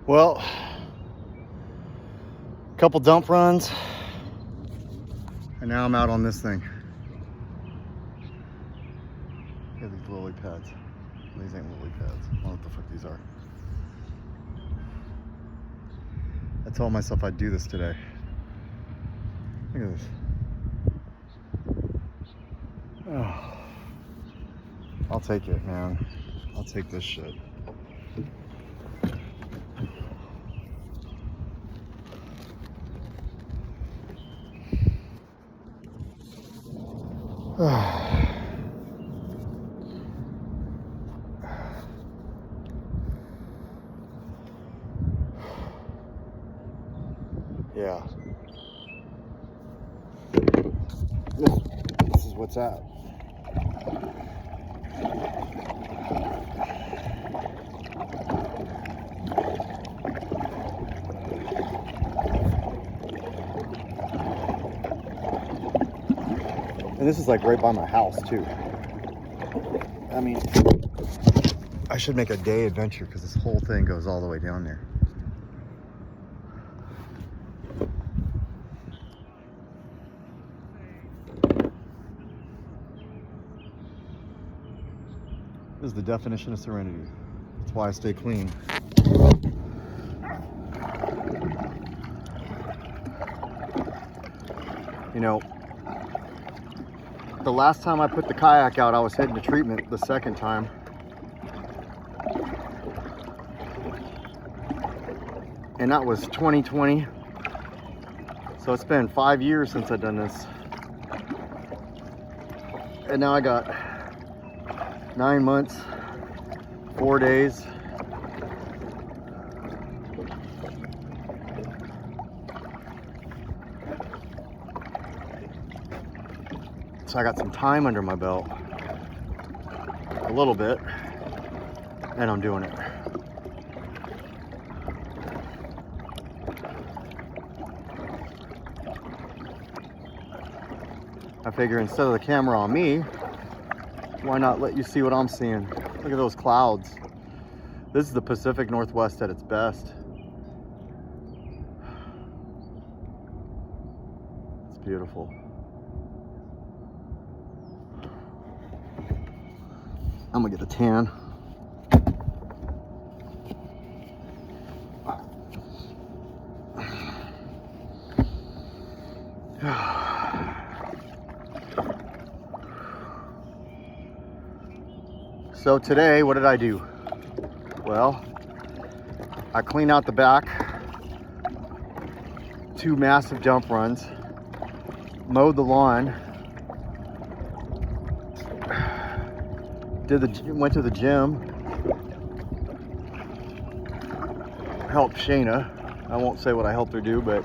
Well, a couple dump runs, and now I'm out on this thing. Look at these lily pads. These ain't lily pads. I don't know what the fuck these are. I told myself I'd do this today. Look at this. Oh, I'll take it, man. I'll take this shit. Yeah. This is what's up. And this is like right by my house too. I mean, I should make a day adventure because this whole thing goes all the way down there. This is the definition of serenity. That's why I stay clean. You know, the last time I put the kayak out, I was heading to treatment the second time. And that was 2020. So it's been 5 years since I've done this. And now I got 9 months, 4 days. So I got some time under my belt, a little bit, and I'm doing it. I figure instead of the camera on me, why not let you see what I'm seeing? Look at those clouds. This is the Pacific Northwest at its best. It's beautiful. I'm gonna get a tan. So today, what did I do? Well, I cleaned out the back, 2 massive dump runs, mowed the lawn, went to the gym, helped Shayna. I won't say what I helped her do, but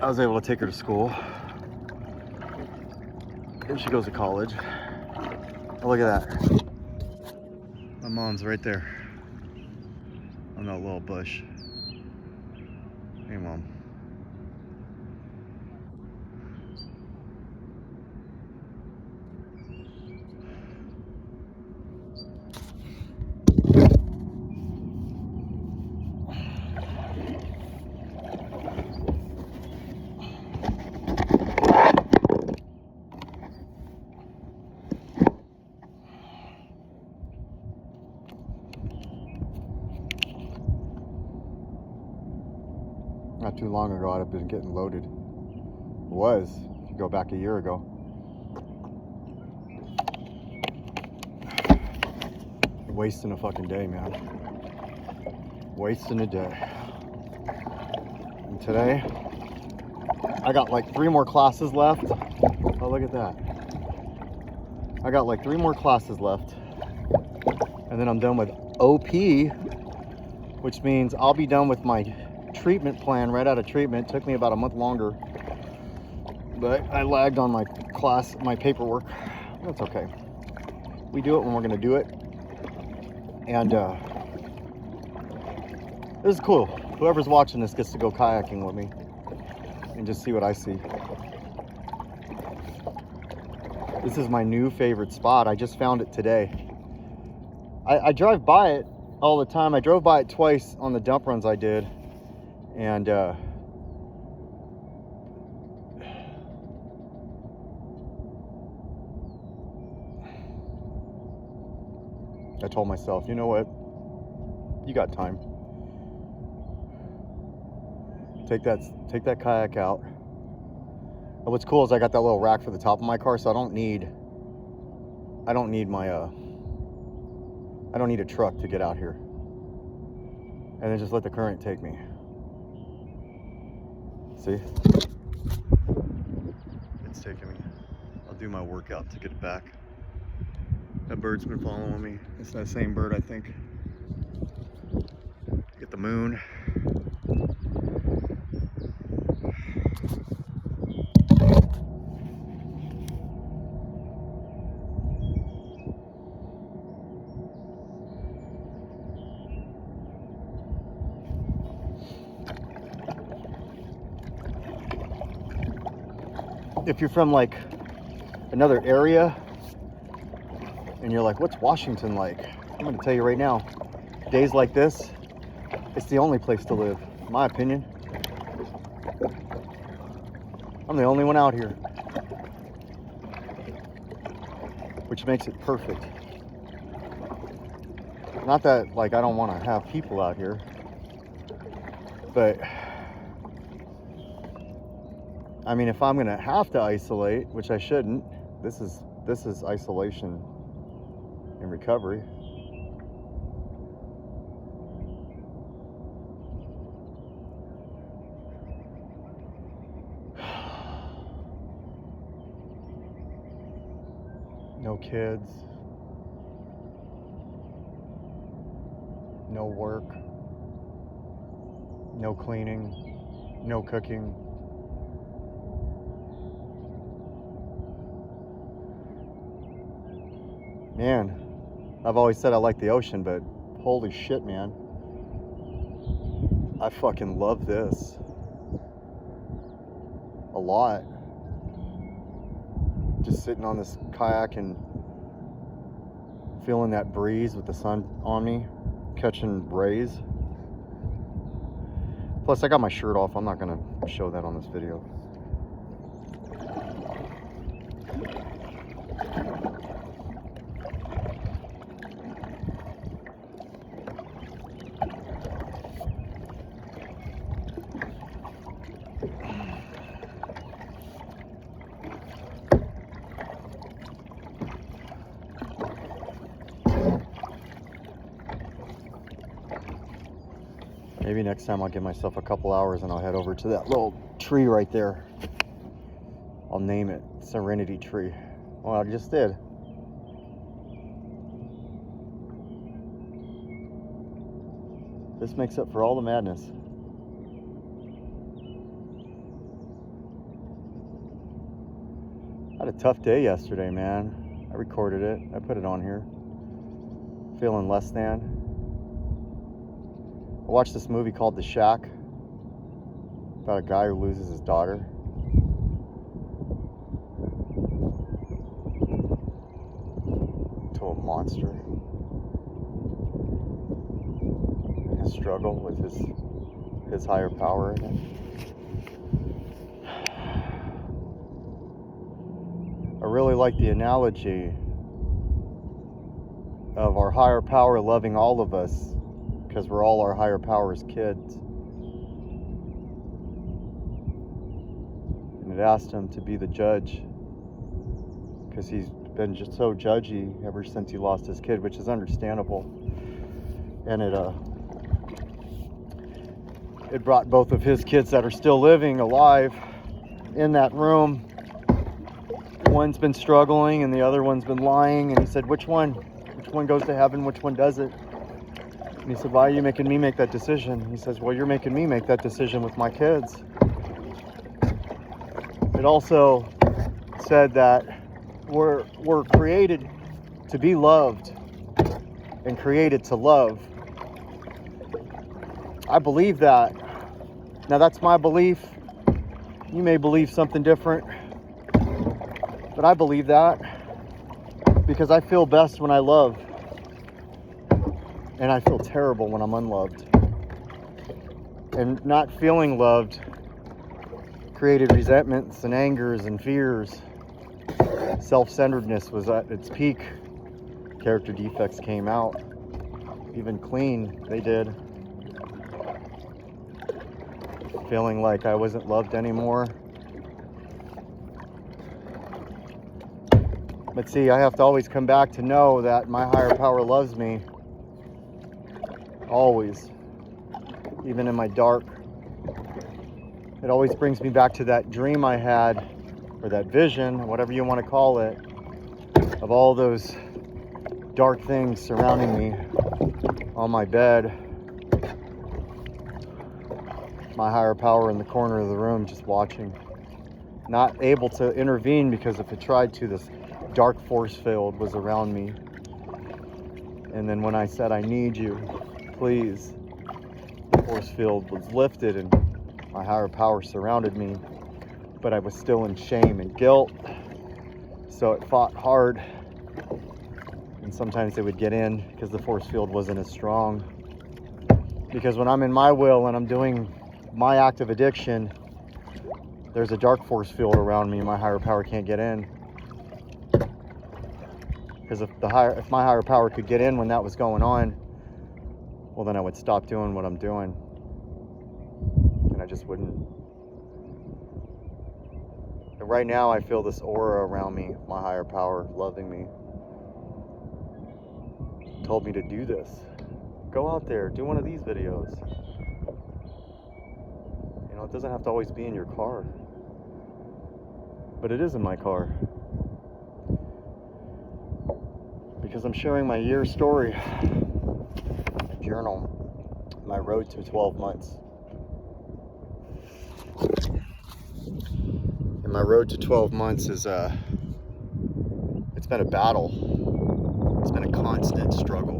I was able to take her to school. And she goes to college. Oh, look at that. My mom's right there on that little bush. Hey, Mom. Not too long ago, I'd have been getting loaded. Was, if you go back a year ago. Wasting a fucking day, man. Wasting a day. And today, I got like 3 more classes left. Oh, look at that. I got like 3 more classes left. And then I'm done with OP, which means I'll be done with my treatment plan right out of treatment. It took me about a month longer, but I lagged on my paperwork. That's okay. We do it when we're gonna do it. And this is cool. Whoever's watching this gets to go kayaking with me and just see what I see. This is my new favorite spot. I just found it today. I drive by it all the time. I drove by it twice on the dump runs I did, and I told myself, you know what, you got time. Take that kayak out. And what's cool is I got that little rack for the top of my car, so I don't need a truck to get out here. And then just let the current take me. See? It's taking me. I'll do my workout to get it back. That bird's been following me. It's that same bird, I think. Get the moon. If you're from like another area and you're like, what's Washington like? I'm gonna tell you right now, days like this, it's the only place to live, in my opinion. I'm the only one out here, which makes it perfect. Not that like I don't want to have people out here, but I mean, if I'm gonna have to isolate, which I shouldn't, this is isolation and recovery. No kids, no work, no cleaning, no cooking. Man, I've always said I like the ocean, but holy shit, man. I fucking love this. A lot. Just sitting on this kayak and feeling that breeze with the sun on me, catching rays. Plus, I got my shirt off. I'm not gonna show that on this video. Maybe next time I'll give myself a couple hours and I'll head over to that little tree right there. I'll name it Serenity Tree. Well, I just did. This makes up for all the madness. I had a tough day yesterday, man. I recorded it. I put it on here. Feeling less than. I watched this movie called The Shack about a guy who loses his daughter. To a monster. His struggle with his higher power in it. I really like the analogy of our higher power loving all of us, because we're all our higher power's kids. And it asked him to be the judge, because he's been just so judgy ever since he lost his kid, which is understandable. And it brought both of his kids that are still living alive in that room. One's been struggling and the other one's been lying, and he said, which one goes to heaven, which one doesn't? And he said, why are you making me make that decision? He says, well, you're making me make that decision with my kids. It also said that we're created to be loved and created to love. I believe that. Now that's my belief. You may believe something different, but I believe that because I feel best when I love. And I feel terrible when I'm unloved. And not feeling loved created resentments and angers and fears. Self-centeredness was at its peak. Character defects came out. Even clean, they did. Feeling like I wasn't loved anymore. But see, I have to always come back to know that my higher power loves me. Always. Even in my dark. It always brings me back to that dream I had, or that vision, whatever you want to call it, of all those dark things surrounding me on my bed. My higher power in the corner of the room just watching. Not able to intervene because if it tried to, this dark force field was around me. And then when I said, I need you, please, the force field was lifted and my higher power surrounded me. But I was still in shame and guilt. So it fought hard. And sometimes they would get in because the force field wasn't as strong. Because when I'm in my will and I'm doing my active addiction, there's a dark force field around me. My higher power can't get in. Because if my higher power could get in when that was going on, well, then I would stop doing what I'm doing. And I just wouldn't. And right now I feel this aura around me, my higher power loving me. Told me to do this. Go out there, do one of these videos. You know, it doesn't have to always be in your car. But it is in my car. Because I'm sharing my year story, my journal, my road to 12 months. And my road to 12 months is it's been a battle. It's been a constant struggle.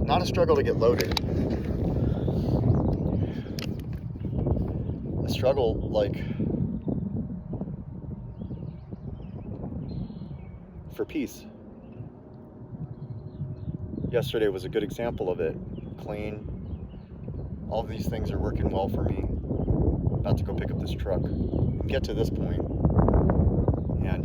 Not a struggle to get loaded. A struggle like for peace. Yesterday was a good example of it. Clean. All of these things are working well for me. About to go pick up this truck and get to this point. And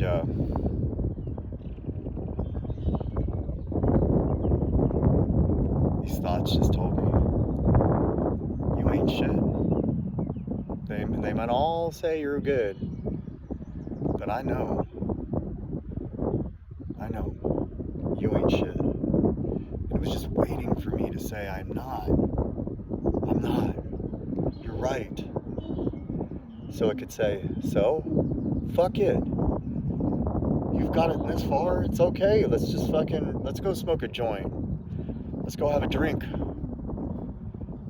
these thoughts just told me, you ain't shit. They might all say you're good, but I know you ain't shit. It was just waiting for me to say, I'm not. You're right. So it could say, so? Fuck it. You've got it this far, it's okay. Let's go smoke a joint. Let's go have a drink.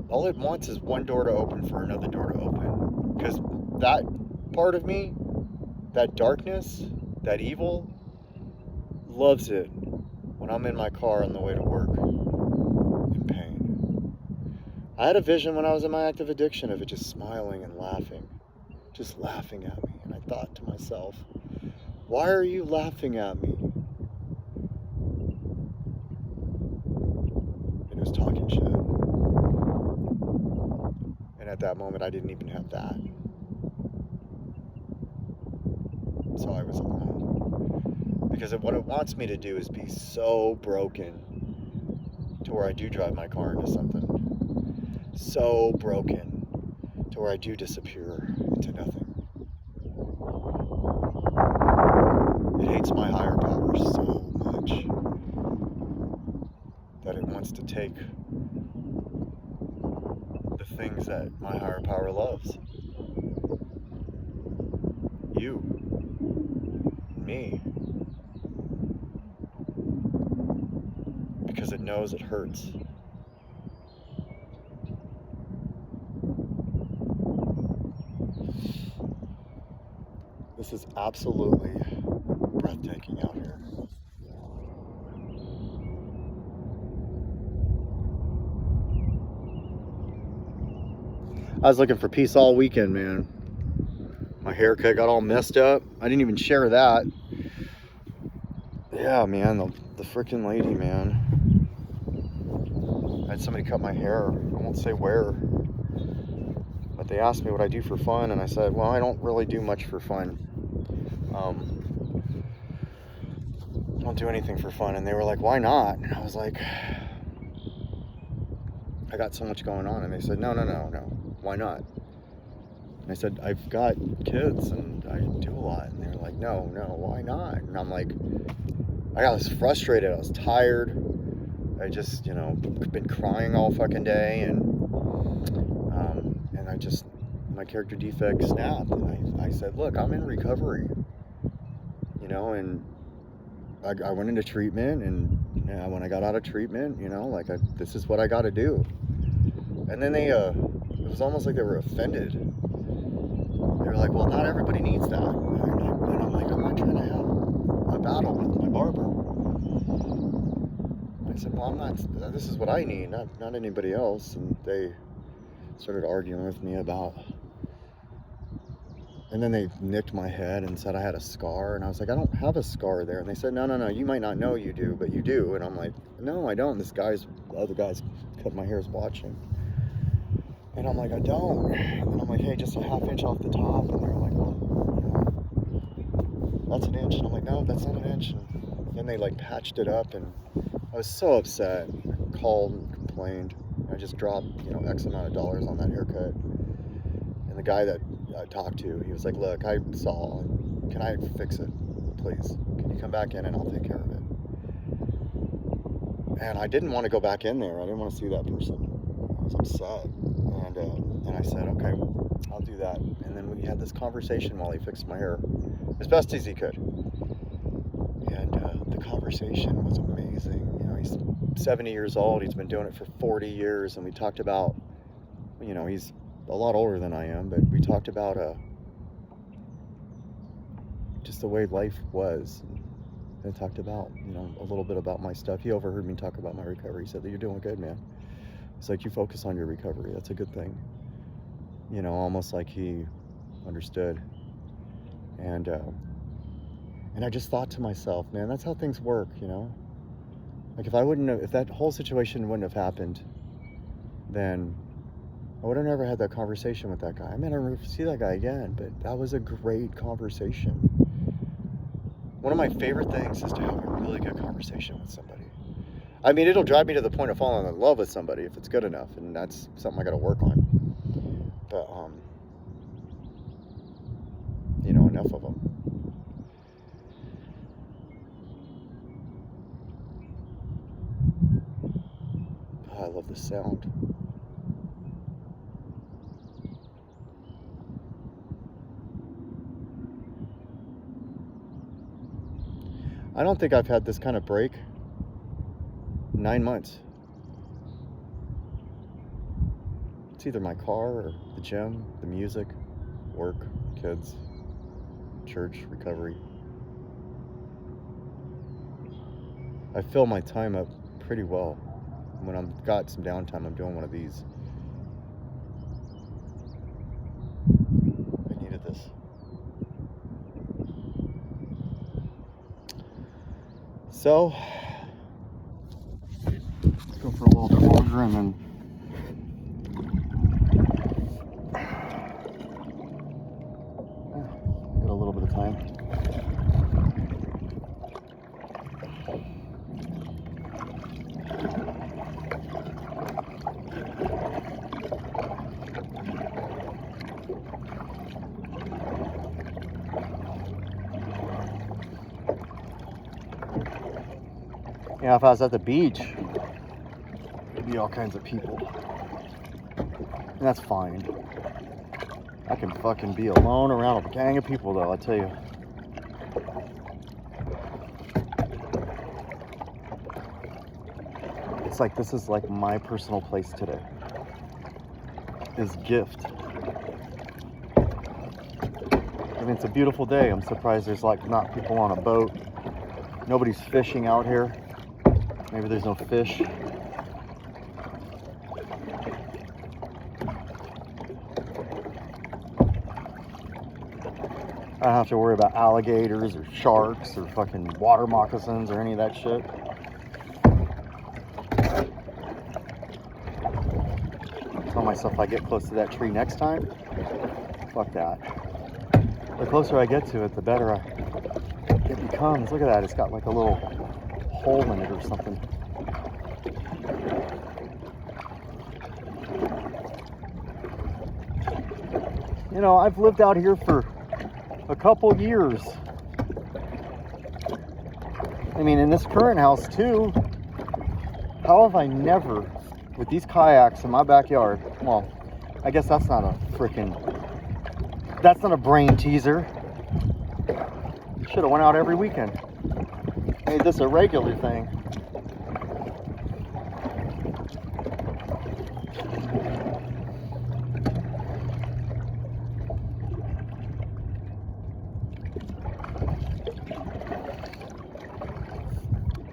All it wants is one door to open for another door to open. Because that part of me, that darkness, that evil, loves it when I'm in my car on the way to work in pain. I had a vision when I was in my active addiction of it just smiling and laughing. Just laughing at me. And I thought to myself, why are you laughing at me? And it was talking shit. And at that moment, I didn't even have that. So I was alone. Because what it wants me to do is be so broken to where I do drive my car into something. So broken to where I do disappear into nothing. It hates my higher power so much that it wants to take the things that my higher power loves. You. Me. Because it knows it hurts. This is absolutely breathtaking out here. I was looking for peace all weekend, man. My haircut got all messed up. I didn't even share that. Yeah, man, the freaking lady, man. I had somebody cut my hair. I won't say where. But they asked me what I do for fun, and I said, well, I don't really do much for fun. I don't do anything for fun. And they were like, why not? And I was like, I got so much going on. And they said, no. Why not? And I said, I've got kids and I do a lot. And they were like, no, why not? And I'm like, I was frustrated. I was tired. I just, been crying all fucking day. And my character defect snapped. And I said, look, I'm in recovery. And I went into treatment. And when I got out of treatment, this is what I got to do. And then it was almost like they were offended. They were like, well, not everybody needs that. And I'm like, I'm not trying to have a battle with my barber. I said, well, this is what I need, not anybody else. And they started arguing with me and then they nicked my head and said I had a scar. And I was like, I don't have a scar there. And they said, no, you might not know you do, but you do. And I'm like, no, I don't. The other guy's cut my hair is watching. And I'm like, I don't. And I'm like, hey, just a half inch off the top. And they're like, well, that's an inch. And I'm like, no, that's not an inch. And then they patched it up, and I was so upset. I called and complained. I just dropped, X amount of dollars on that haircut. And the guy that I talked to, he was like, look, I saw, can I fix it, please? Can you come back in and I'll take care of it? And I didn't want to go back in there. I didn't want to see that person. I was upset. And I said, okay, I'll do that. And then we had this conversation while he fixed my hair as best as he could. And the conversation was amazing. He's 70 years old. He's been doing it for 40 years. And we talked about, he's a lot older than I am, but we talked about just the way life was. And I talked about, a little bit about my stuff. He overheard me talk about my recovery. He said that you're doing good, man. It's like, you focus on your recovery. That's a good thing. Almost like he understood. And I just thought to myself, man, that's how things work, Like if that whole situation wouldn't have happened, then I would have never had that conversation with that guy. I may never see that guy again, but that was a great conversation. One of my favorite things is to have a really good conversation with somebody. I mean, it'll drive me to the point of falling in love with somebody if it's good enough, and that's something I got to work on. But, enough of them. Oh, I love the sound. I don't think I've had this kind of break 9 months. It's either my car or the gym, the music, work, kids, church, recovery. I fill my time up pretty well. When I've got some downtime, I'm doing one of these. I needed this. So, let's go for a little closure and then get a little bit of time. Yeah, if I was at the beach, there'd be all kinds of people. And that's fine. I can fucking be alone around a gang of people, though, I tell you. It's like, this is like my personal place today. This gift. I mean, it's a beautiful day. I'm surprised there's not people on a boat. Nobody's fishing out here. Maybe there's no fish. I don't have to worry about alligators or sharks or fucking water moccasins or any of that shit. so if I get close to that tree next time, fuck that. The closer I get to it, the better it becomes. Look at that, it's got like a little hole in it or something. You know, I've lived out here for a couple years. I mean, in this current house too, how have I never, with these kayaks in my backyard, well, I guess that's not a brain teaser. Should have went out every weekend. Made this a regular thing.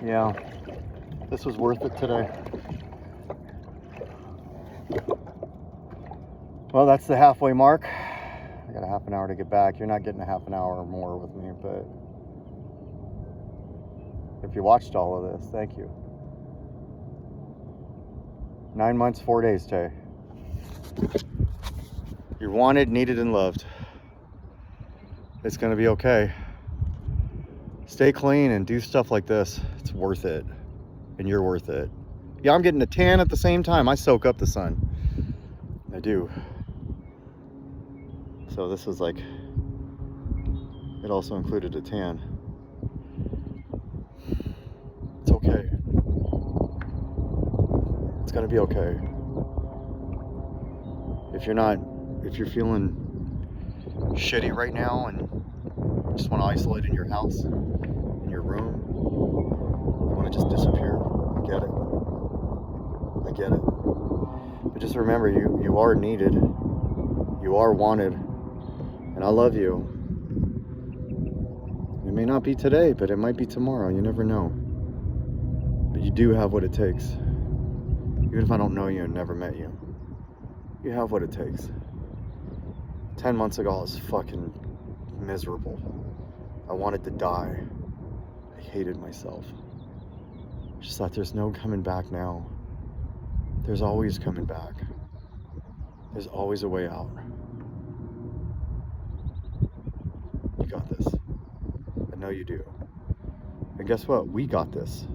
Yeah, this was worth it today. Well, that's the halfway mark. I got a half an hour to get back. You're not getting a half an hour or more with me, but if you watched all of this, thank you. 9 months, 4 days, Tay. You're wanted, needed, and loved. It's gonna be okay. Stay clean and do stuff like this. It's worth it. And you're worth it. Yeah, I'm getting a tan at the same time. I soak up the sun. I do. So this is like, it also included a tan. It's okay. It's gonna be okay. If you're feeling shitty right now and just want to isolate in your house, in your room, you want to just disappear, I get it. I get it. But just remember, you are needed. You are wanted. And I love you. It may not be today, but it might be tomorrow. You never know. But you do have what it takes. Even if I don't know you and never met you. You have what it takes. 10 months ago, I was fucking miserable. I wanted to die. I hated myself. I just thought there's no coming back now. There's always coming back. There's always a way out. You got this. I know you do. And guess what? We got this.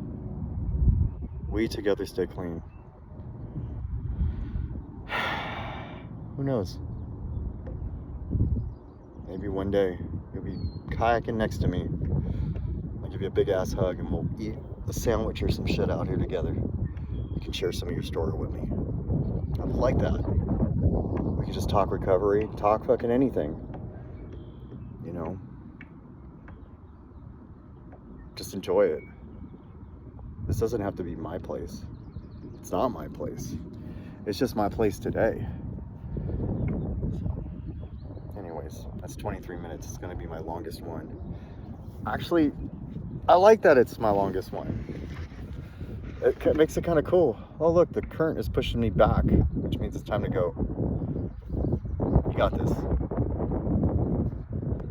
We together stay clean. Who knows? Maybe one day you'll be kayaking next to me. I'll give you a big ass hug and we'll eat a sandwich or some shit out here together. You can share some of your story with me. I would like that. We can just talk recovery, talk fucking anything. You know? Just enjoy it. This doesn't have to be my place. It's not my place. It's just my place today. Anyways, that's 23 minutes. It's gonna be my longest one. Actually, I like that it's my longest one. It makes it kind of cool. Oh look, the current is pushing me back, which means it's time to go. You got this.